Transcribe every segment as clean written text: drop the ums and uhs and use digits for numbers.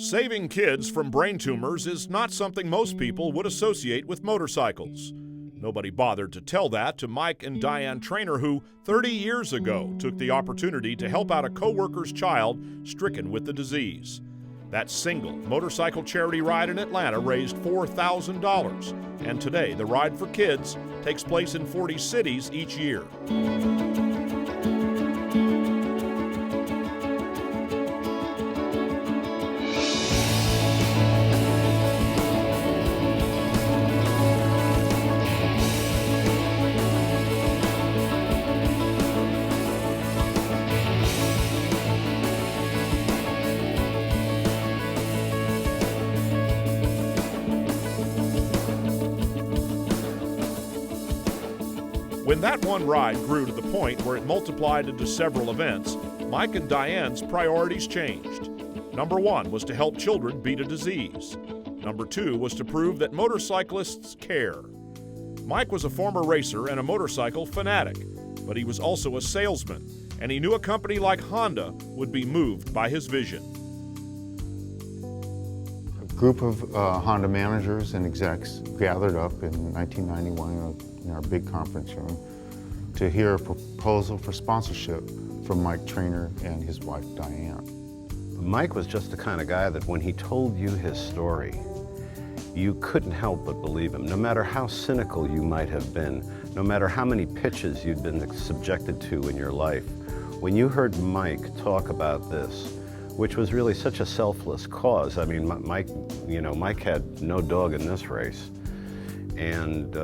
Saving kids from brain tumors is not something most people would associate with motorcycles. Nobody bothered to tell that to Mike and Dianne Traynor, who 30 years ago took the opportunity to help out a co-worker's child stricken with the disease. That single motorcycle charity ride in Atlanta raised $4,000, and today the Ride for Kids takes place in 40 cities each year. When that one ride grew to the point where it multiplied into several events, Mike and Dianne's priorities changed. Number one was to help children beat a disease. Number two was to prove that motorcyclists care. Mike was a former racer and a motorcycle fanatic, but he was also a salesman, and he knew a company like Honda would be moved by his vision. A group of Honda managers and execs gathered up in 1991 in our big conference room to hear a proposal for sponsorship from Mike Traynor and his wife Dianne. Mike was just the kind of guy that when he told you his story, you couldn't help but believe him, no matter how cynical you might have been, no matter how many pitches you'd been subjected to in your life. When you heard Mike talk about this, which was really such a selfless cause, I mean, Mike had no dog in this race, and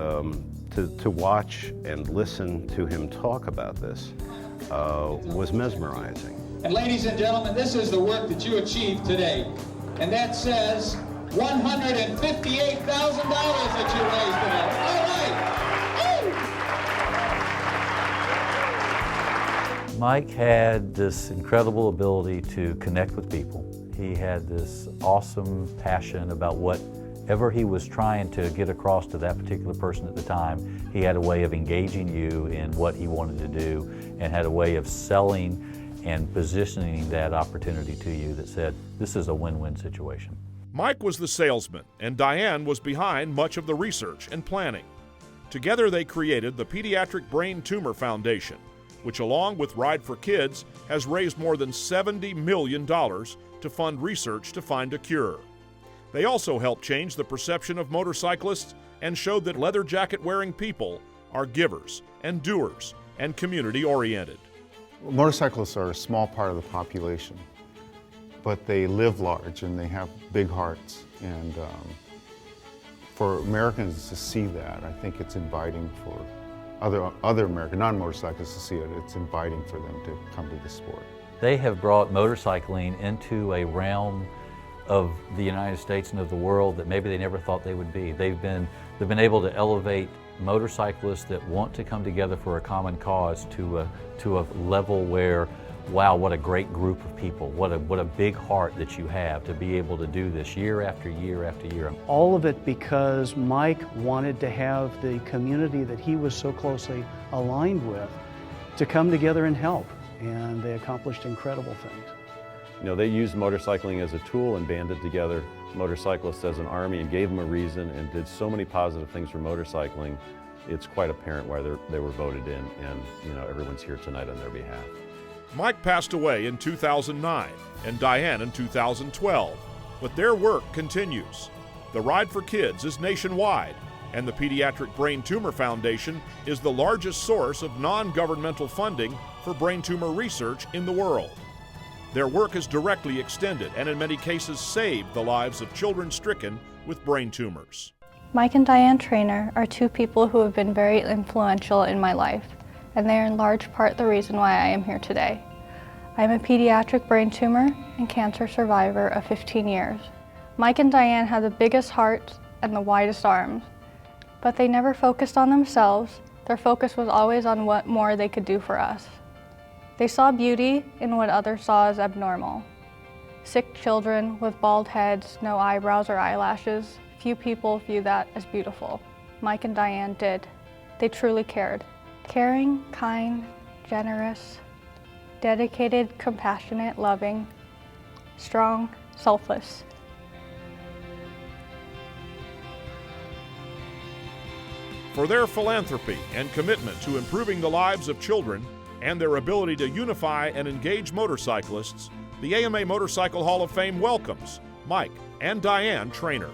to watch and listen to him talk about this was mesmerizing. And ladies and gentlemen, this is the work that you achieved today. And that says $158,000 that you raised today. All right. Mike had this incredible ability to connect with people. He had this awesome passion about whatever he was trying to get across to that particular person at the time. He had a way of engaging you in what he wanted to do and had a way of selling and positioning that opportunity to you that said, this is a win-win situation. Mike was the salesman, and Dianne was behind much of the research and planning. Together they created the Pediatric Brain Tumor Foundation, which along with Ride for Kids has raised more than $70 million to fund research to find a cure. They also helped change the perception of motorcyclists and showed that leather jacket-wearing people are givers and doers and community-oriented. Motorcyclists are a small part of the population, but they live large and they have big hearts. And for Americans to see that, I think it's inviting for other American non-motorcyclists to see it. It's inviting for them to come to the sport. They have brought motorcycling into a realm of the United States and of the world that maybe they never thought they would be. They've been able to elevate motorcyclists that want to come together for a common cause to a level where, wow, what a great group of people, what a big heart that you have to be able to do this year after year after year. All of it because Mike wanted to have the community that he was so closely aligned with to come together and help, and they accomplished incredible things. You know, they used motorcycling as a tool and banded together motorcyclists as an army and gave them a reason and did so many positive things for motorcycling. It's quite apparent why they were voted in, and everyone's here tonight on their behalf. Mike passed away in 2009 and Dianne in 2012, but their work continues. The Ride for Kids is nationwide, and the Pediatric Brain Tumor Foundation is the largest source of non-governmental funding for brain tumor research in the world. Their work has directly extended and in many cases saved the lives of children stricken with brain tumors. Mike and Dianne Traynor are two people who have been very influential in my life, and they are in large part the reason why I am here today. I am a pediatric brain tumor and cancer survivor of 15 years. Mike and Dianne had the biggest hearts and the widest arms, but they never focused on themselves. Their focus was always on what more they could do for us. They saw beauty in what others saw as abnormal. Sick children with bald heads, no eyebrows or eyelashes. Few people view that as beautiful. Mike and Dianne did. They truly cared. Caring, kind, generous, dedicated, compassionate, loving, strong, selfless. For their philanthropy and commitment to improving the lives of children and their ability to unify and engage motorcyclists, the AMA Motorcycle Hall of Fame welcomes Mike and Dianne Traynor.